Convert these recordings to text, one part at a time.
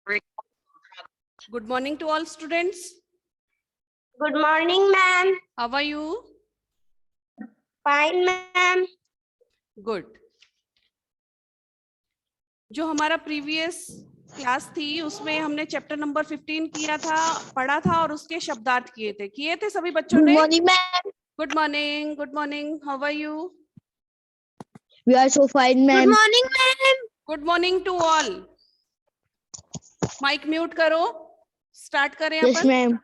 Good morning to all students. Good morning, ma'am. How are you? Fine, ma'am. Good. जो हमारा previous class थी उसमें हमने chapter number 15 किया था, पढ़ा था और उसके शब्दार्थ किए थे सभी बच्चों ने. Good morning, ma'am. Good morning. Good morning. How are you? We are so fine, ma'am. Good morning, ma'am. Good morning to all. Mic mute करो. स्टार्ट करें Yes, अपन. ma'am.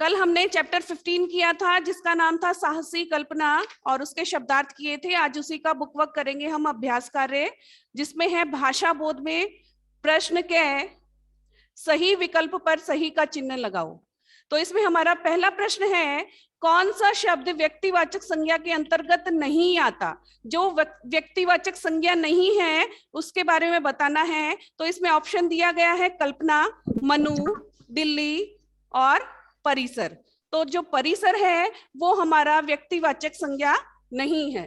कल हमने चैप्टर 15 किया था जिसका नाम था साहसी कल्पना और उसके शब्दार्थ किए थे. आज उसी का बुक वर्क करेंगे हम, अभ्यास कार्य, जिसमें है भाषा बोध में प्रश्न के सही विकल्प पर सही का चिन्ह लगाओ. तो इसमें हमारा पहला प्रश्न है, कौन सा शब्द व्यक्तिवाचक संज्ञा के अंतर्गत नहीं आता? जो व्यक्तिवाचक संज्ञा नहीं है उसके बारे में बताना है. तो इसमें ऑप्शन दिया गया है कल्पना, मनु, दिल्ली और परिसर. तो जो परिसर है वो हमारा व्यक्तिवाचक संज्ञा नहीं है.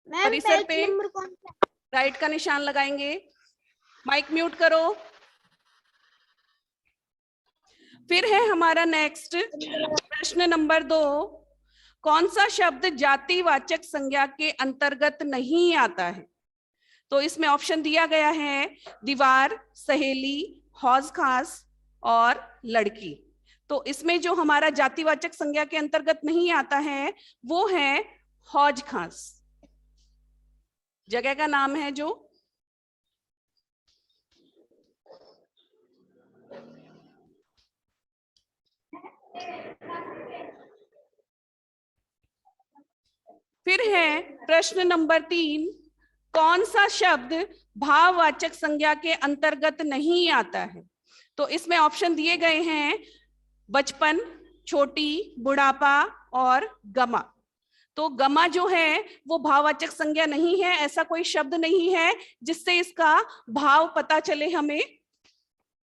परिसर पे राइट का निशान लगाएंगे. माइक म्यूट करो. फिर है हमारा नेक्स्ट प्रश्न नंबर 2, कौन सा शब्द जातिवाचक संज्ञा के अंतर्गत नहीं आता है? तो इसमें ऑप्शन दिया गया है दीवार, सहेली, हौज खास और लड़की. तो इसमें जो हमारा जातिवाचक संज्ञा के अंतर्गत नहीं आता है वो है हौज खास. जगह का नाम है जो. फिर है प्रश्न नंबर 3, कौन सा शब्द भाववाचक संज्ञा के अंतर्गत नहीं आता है? तो इसमें ऑप्शन दिए गए हैं बचपन, छोटी, बुढ़ापा और गमा. तो गमा जो है वो भाववाचक संज्ञा नहीं है. ऐसा कोई शब्द नहीं है जिससे इसका भाव पता चले हमें.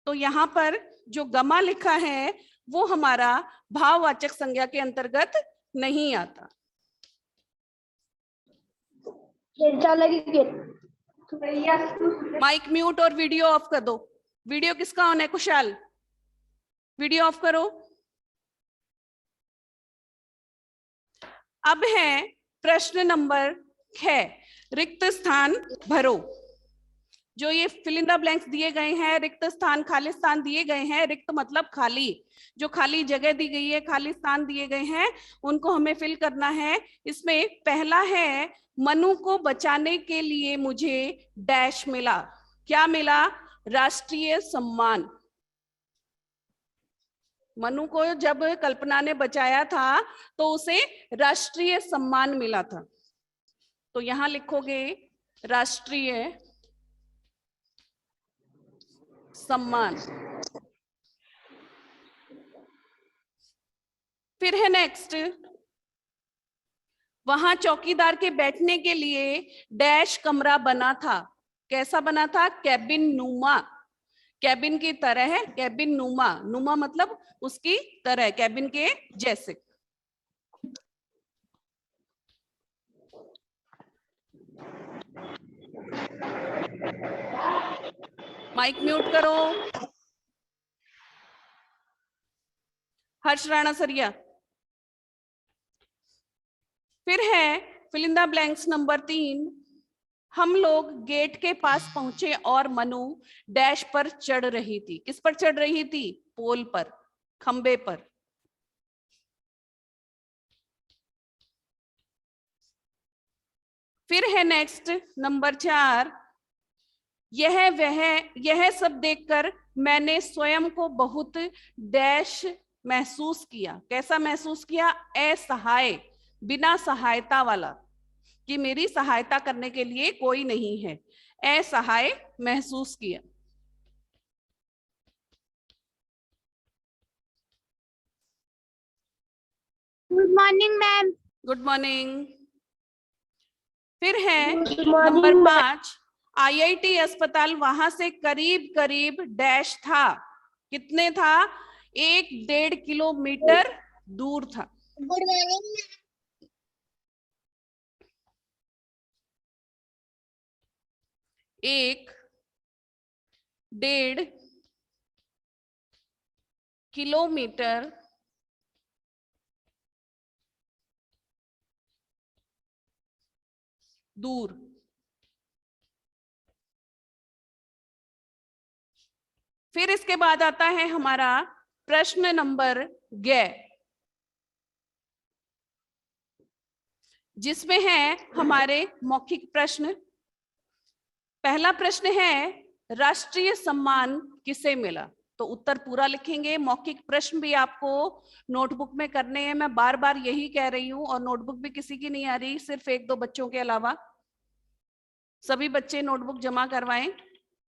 तो यहाँ पर जो गमा लिखा है वो हमारा भाववाचक संज्ञा के अंतर्गत नहीं आता. माइक म्यूट और वीडियो ऑफ कर दो. वीडियो किसका ऑन है? कुशाल, वीडियो ऑफ करो. अब है प्रश्न नंबर 6, रिक्त स्थान भरो. जो ये फिल इन द ब्लैंक्स दिए गए हैं, रिक्त स्थान, खाली स्थान दिए गए हैं. रिक्त मतलब खाली, जो खाली जगह दी गई है, खाली स्थान दिए गए हैं, उनको हमें फिल करना है. इसमें पहला है, मनु को बचाने के लिए मुझे डैश मिला. क्या मिला? राष्ट्रीय सम्मान. मनु को जब कल्पना ने बचाया था तो उसे राष्ट्रीय सम्मान मिला था. तो यहां लिखोगे राष्ट्रीय सम्मान. फिर है नेक्स्ट, वहां चौकीदार के बैठने के लिए डैश कमरा बना था. कैसा बना था? कैबिन नुमा. कैबिन की तरह है, कैबिन नुमा. नुमा मतलब उसकी तरह, कैबिन के जैसे. माइक म्यूट करो. हर्ष राणा सरिया. फिर है fill in the blanks number 3, हम लोग गेट के पास पहुंचे और मनु डैश पर चढ़ रही थी. किस पर चढ़ रही थी? पोल पर, खंबे पर. फिर है नेक्स्ट नंबर 4, यह सब देखकर मैंने स्वयं को बहुत डैश महसूस किया. कैसा महसूस किया? असहाय, बिना सहायता वाला, कि मेरी सहायता करने के लिए कोई नहीं है. असहाय महसूस किया. Good morning, ma'am. Good morning. फिर है नंबर 5, आईआईटी अस्पताल वहां से करीब करीब डैश था. कितने था? 1-1.5 किलोमीटर दूर था. Good morning. 1.5 किलोमीटर दूर। फिर इसके बाद आता है हमारा प्रश्न नंबर 11, जिसमें है हमारे मौखिक प्रश्न। पहला प्रश्न है राष्ट्रीय सम्मान किसे मिला। तो उत्तर पूरा लिखेंगे। मौखिक प्रश्न भी आपको नोटबुक में करने हैं, मैं बार बार यही कह रही हूं। और नोटबुक भी किसी की नहीं आ रही, सिर्फ 1-2 बच्चों के अलावा। सभी बच्चे नोटबुक जमा करवाएं।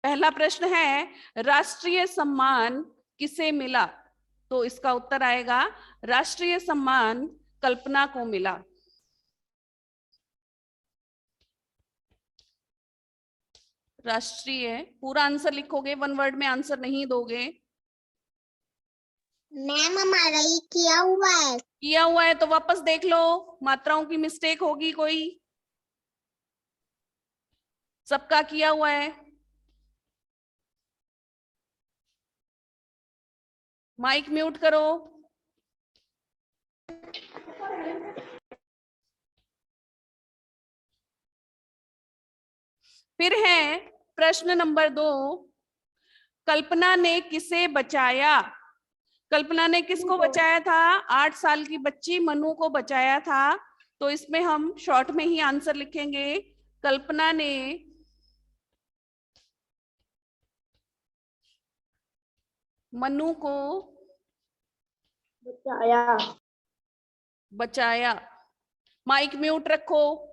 पहला प्रश्न है राष्ट्रीय सम्मान किसे मिला। तो इसका उत्तर आएगा राष्ट्रीय सम्मान कल्पना को मिला। राष्ट्रीय पूरा आंसर लिखोगे, 1 वर्ड में आंसर नहीं दोगे। मैम हमारा ये किया हुआ है। किया हुआ है तो वापस देख लो, मात्राओं की मिस्टेक होगी कोई। सबका किया हुआ है। माइक म्यूट करो। फिर है प्रश्न नंबर 2, कल्पना ने किसे बचाया। कल्पना ने किसको बचाया था। 8 साल की बच्ची मनु को बचाया था। तो इसमें हम शॉर्ट में ही आंसर लिखेंगे। कल्पना ने मनु को बचाया। माइक म्यूट रखो।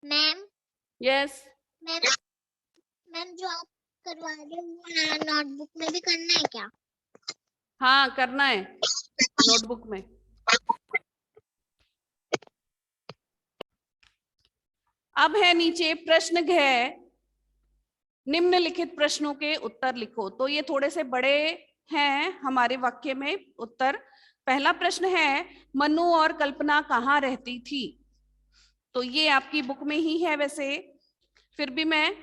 मैम यस मैम जो आप करवा रहे हो वो नोटबुक में भी करना है क्या। हाँ करना है नोटबुक में। अब है नीचे प्रश्न है निम्नलिखित प्रश्नों के उत्तर लिखो। तो ये थोड़े से बड़े हैं हमारे वाक्य में उत्तर। पहला प्रश्न है मनु और कल्पना कहाँ रहती थी। तो ये आपकी बुक में ही है वैसे, फिर भी मैं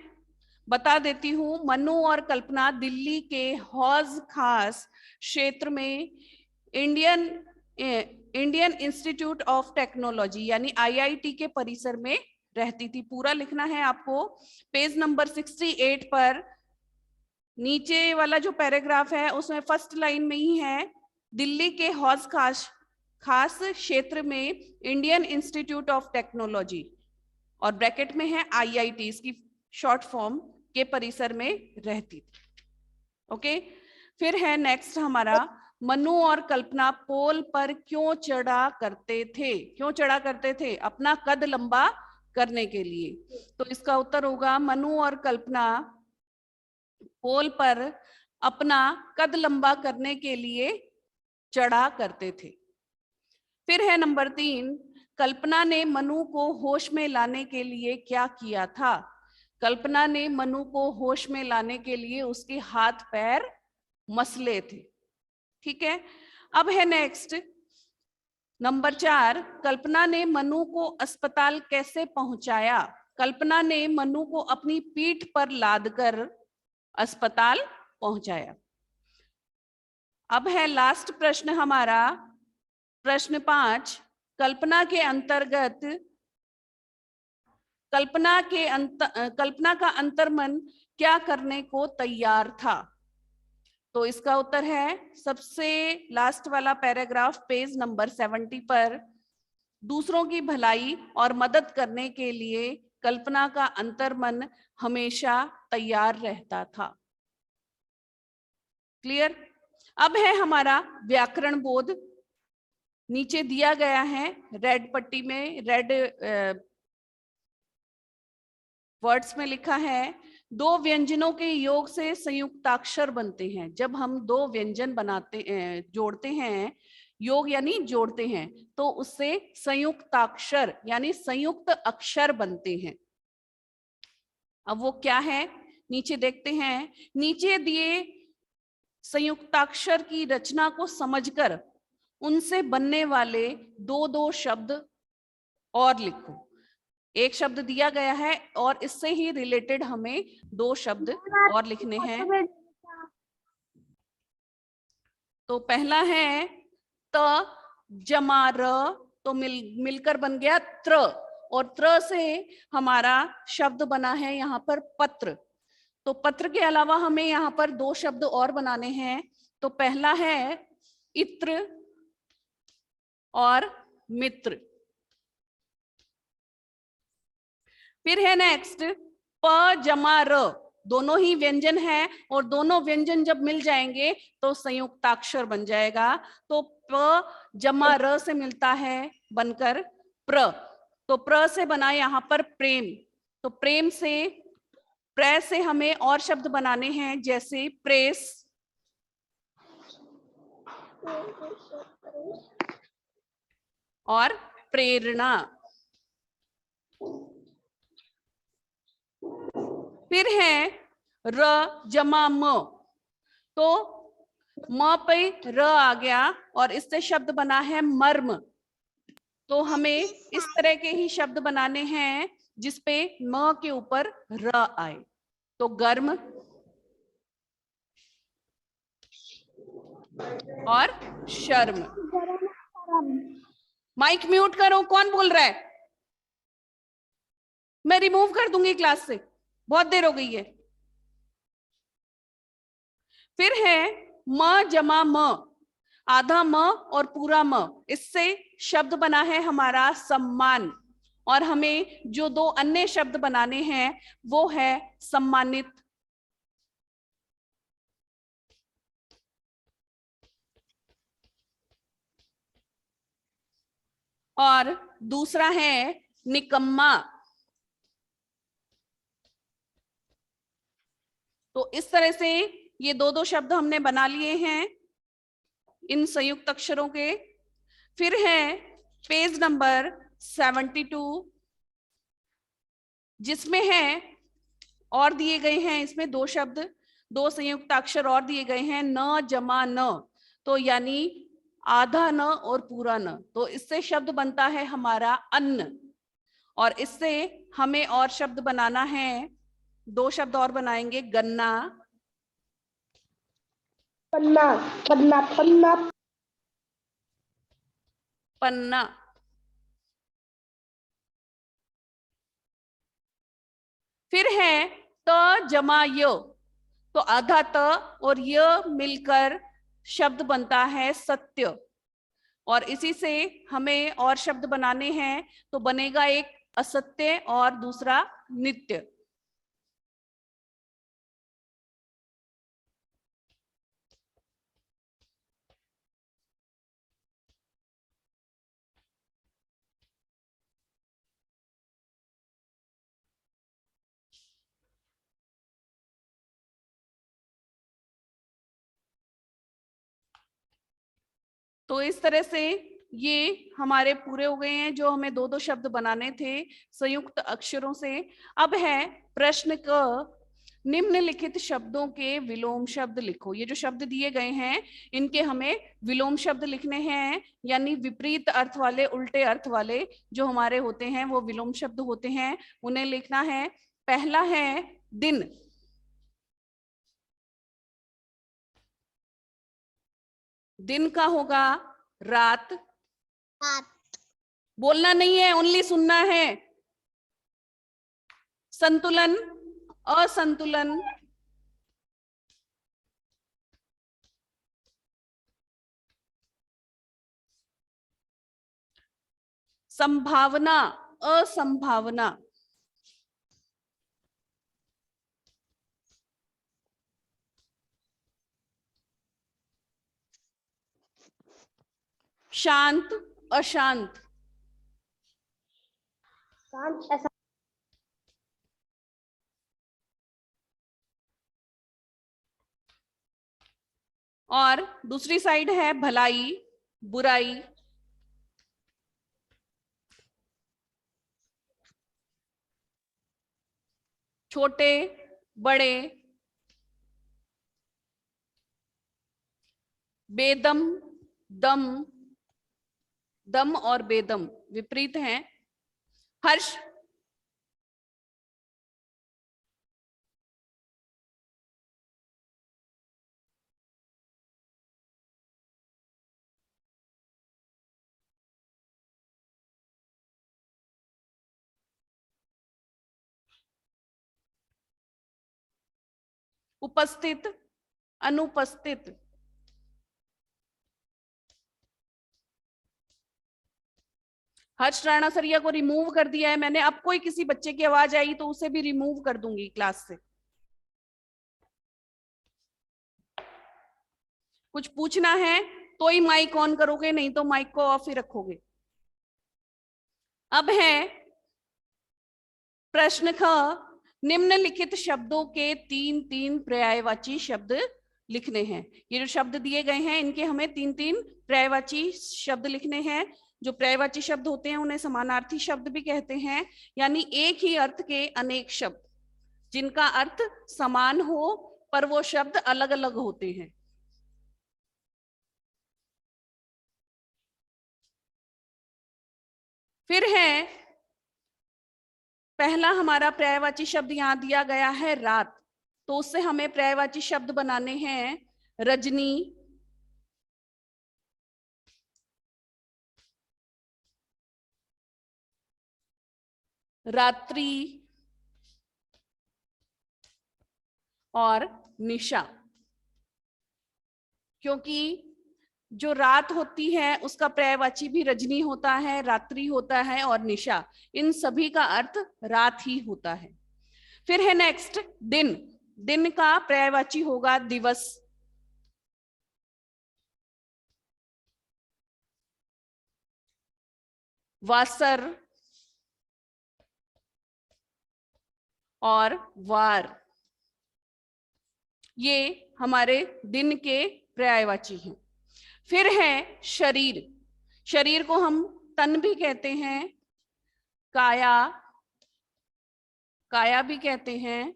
बता देती हूँ। मनु और कल्पना दिल्ली के हौज खास क्षेत्र में इंडियन इंस्टीट्यूट ऑफ टेक्नोलॉजी यानी IIT के परिसर में रहती थी। पूरा लिखना है आपको। पेज नंबर 68 पर नीचे वाला जो पैराग्राफ है उसमें फर्स्ट लाइन में ही है, दिल्ली के हौज खास क्षेत्र में इंडियन इंस्टीट्यूट ऑफ टेक्नोलॉजी और ब्रैकेट में है IIT, इसकी शॉर्ट फॉर्म के परिसर में रहती थी। ओके। फिर है नेक्स्ट हमारा मनु और कल्पना पोल पर क्यों चढ़ा करते थे। क्यों चढ़ा करते थे। अपना कद लंबा करने के लिए। तो इसका उत्तर होगा मनु और कल्पना पोल पर अपना कद लंबा करने के लिए चढ़ा करते थे। फिर है नंबर 3, कल्पना ने मनु को होश में लाने के लिए क्या किया था। कल्पना ने मनु को होश में लाने के लिए उसके हाथ पैर मसले थे। ठीक है। अब है नेक्स्ट नंबर 4, कल्पना ने मनु को अस्पताल कैसे पहुंचाया। कल्पना ने मनु को अपनी पीठ पर लादकर अस्पताल पहुंचाया। अब है लास्ट प्रश्न हमारा प्रश्न 5, कल्पना का अंतर्मन क्या करने को तैयार था। तो इसका उत्तर है सबसे लास्ट वाला पैराग्राफ पेज नंबर 70 पर, दूसरों की भलाई और मदद करने के लिए कल्पना का अंतर्मन हमेशा तैयार रहता था। क्लियर। अब है हमारा व्याकरण बोध। नीचे दिया गया है रेड पट्टी में, रेड वर्ड्स में लिखा है, दो व्यंजनों के योग से संयुक्ताक्षर बनते हैं। जब हम दो व्यंजन जोड़ते हैं, योग यानी जोड़ते हैं, तो उससे संयुक्ताक्षर यानी संयुक्त अक्षर बनते हैं। अब वो क्या है, नीचे देखते हैं। नीचे दिए संयुक्ताक्षर की रचना को समझकर उनसे बनने वाले दो दो शब्द और लिखो। एक शब्द दिया गया है और इससे ही रिलेटेड हमें दो शब्द और लिखने हैं। तो पहला है त जमा र, तो मिलकर बन गया त्र, और त्र से हमारा शब्द बना है यहाँ पर पत्र। तो पत्र के अलावा हमें यहाँ पर दो शब्द और बनाने हैं। तो पहला है इत्र और मित्र। फिर है नेक्स्ट प जमा र, दोनों ही व्यंजन है और दोनों व्यंजन जब मिल जाएंगे तो संयुक्ताक्षर बन जाएगा। तो प जमा र से मिलता है बनकर प्र, तो प्र से बना यहाँ पर प्रेम। तो प्रेम से प्र से हमें और शब्द बनाने हैं, जैसे प्रेस और प्रेरणा। फिर है र जमा म, तो म पे र आ गया और इससे शब्द बना है मर्म। तो हमें इस तरह के ही शब्द बनाने हैं जिसपे म के ऊपर र आए। तो गर्म और शर्म। माइक म्यूट करो, कौन बोल रहा है? मैं रिमूव कर दूंगी क्लास से, बहुत देर हो गई है। फिर है म जमा म, आधा म और पूरा म, इससे शब्द बना है हमारा सम्मान। और हमें जो दो अन्य शब्द बनाने हैं वो है सम्मानित और दूसरा है निकम्मा। तो इस तरह से ये दो दो शब्द हमने बना लिए हैं इन संयुक्त अक्षरों के। फिर है पेज नंबर 72, जिसमें है और दिए गए हैं इसमें दो शब्द, दो संयुक्त अक्षर और दिए गए हैं, न जमा न, तो यानी आधा न और पूरा न। तो इससे शब्द बनता है हमारा अन्न, और इससे हमें और शब्द बनाना है, दो शब्द और बनाएंगे, गन्ना पन्ना पन्ना पन्ना पन्ना। फिर है त जमा य, तो आधा त और य मिलकर शब्द बनता है सत्य। और इसी से हमें और शब्द बनाने हैं, तो बनेगा एक असत्य और दूसरा नित्य। तो इस तरह से ये हमारे पूरे हो गए हैं, जो हमें दो दो शब्द बनाने थे संयुक्त अक्षरों से। अब है प्रश्न क, निम्नलिखित शब्दों के विलोम शब्द लिखो। ये जो शब्द दिए गए हैं इनके हमें विलोम शब्द लिखने हैं, यानी विपरीत अर्थ वाले, उल्टे अर्थ वाले जो हमारे होते हैं वो विलोम शब्द होते हैं, उन्हें लिखना है। पहला है दिन, दिन का होगा रात। रात। बोलना नहीं है, ओनली सुनना है। संतुलन, असंतुलन, संभावना, असंभावना, शांत, अशांत, शांत और दूसरी साइड है भलाई, बुराई, छोटे, बड़े, बेदम, दम, दम और बेदम विपरीत हैं। हर्ष, उपस्थित, अनुपस्थित, हर्ष राणा सरिया को रिमूव कर दिया है मैंने। अब कोई किसी बच्चे की आवाज आई तो उसे भी रिमूव कर दूंगी क्लास से। कुछ पूछना है तो ही माइक ऑन करोगे, नहीं तो माइक को ऑफ ही रखोगे। अब है प्रश्न ख, निम्नलिखित शब्दों के 3-3 पर्यायवाची शब्द लिखने हैं। ये जो शब्द दिए गए हैं इनके हमें 3-3 पर्यायवाची शब्द लिखने हैं। जो पर्यायवाची शब्द होते हैं उन्हें समानार्थी शब्द भी कहते हैं, यानी एक ही अर्थ के अनेक शब्द जिनका अर्थ समान हो पर वो शब्द अलग अलग होते हैं। फिर है पहला हमारा पर्यायवाची शब्द यहां दिया गया है रात, तो उससे हमें पर्यायवाची शब्द बनाने हैं रजनी, रात्रि और निशा। क्योंकि जो रात होती है उसका पर्यायवाची भी रजनी होता है, रात्रि होता है और निशा, इन सभी का अर्थ रात ही होता है। फिर है नेक्स्ट दिन, दिन का पर्यायवाची होगा दिवस, वासर और वार, ये हमारे दिन के पर्यायवाची हैं। फिर है शरीर, शरीर को हम तन भी कहते हैं, काया, काया भी कहते हैं,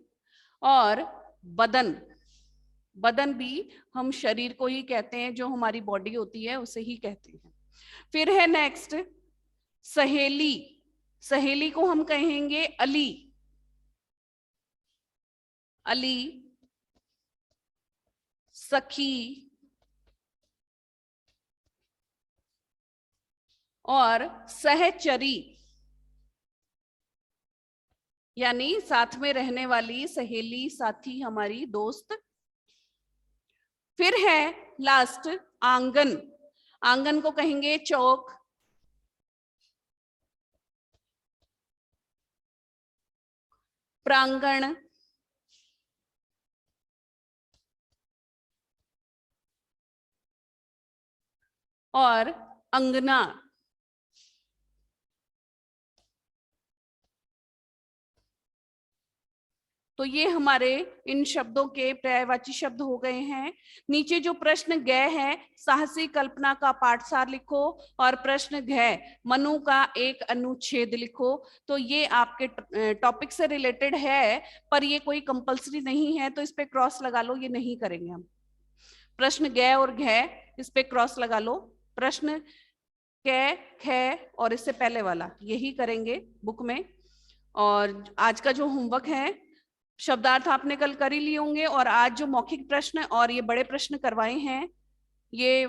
और बदन, बदन भी हम शरीर को ही कहते हैं, जो हमारी बॉडी होती है उसे ही कहते हैं। फिर है नेक्स्ट सहेली, सहेली को हम कहेंगे अली, अली, सखी और सहचरी, यानी साथ में रहने वाली सहेली, साथी, हमारी दोस्त। फिर है लास्ट आंगन, आंगन को कहेंगे चौक, प्रांगण और अंगना। तो ये हमारे इन शब्दों के पर्यायवाची शब्द हो गए हैं। नीचे जो प्रश्न गए है, साहसी कल्पना का पाठसार लिखो और प्रश्न घ, मनु का एक अनुच्छेद लिखो। तो ये आपके टॉपिक से रिलेटेड है, पर ये कोई कंपलसरी नहीं है, तो इस पे क्रॉस लगा लो, ये नहीं करेंगे हम। प्रश्न ग और घ इस पे क्रॉस लगा लो, प्रश्न क, ख और इससे पहले वाला यही करेंगे बुक में। और आज का जो होमवर्क है, शब्दार्थ आपने कल कर ही लिए होंगे, और आज जो मौखिक प्रश्न और ये बड़े प्रश्न करवाए हैं, ये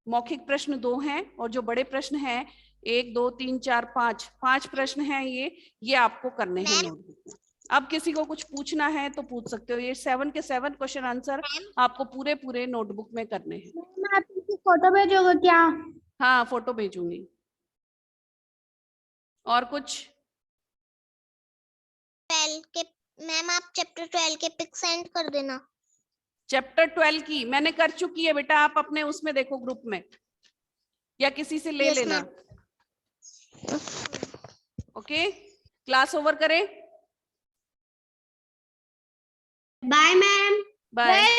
मौखिक प्रश्न 2 हैं और जो बड़े प्रश्न हैं 1 2 3 4 5 5 प्रश्न हैं, ये आपको करने हैं नोटबुक में। अब किसी को कुछ पूछना है तो पूछ सकते हो। ये 7 के 7 क्वेश्चन आंसर आपको पूरे पूरे नोटबुक में करने हैं। आप फोटो भेजोगे क्या? हाँ, फोटो भेजूंगी। और कुछ? 12 के मैम, आप चैप्टर 12 के पिक सेंड कर देना। चैप्टर 12 की मैंने कर चुकी है बेटा, आप अपने उसमें देखो ग्रुप में, या किसी से ले लेना। ओके, क्लास ओवर करें। Bye ma'am. बाय।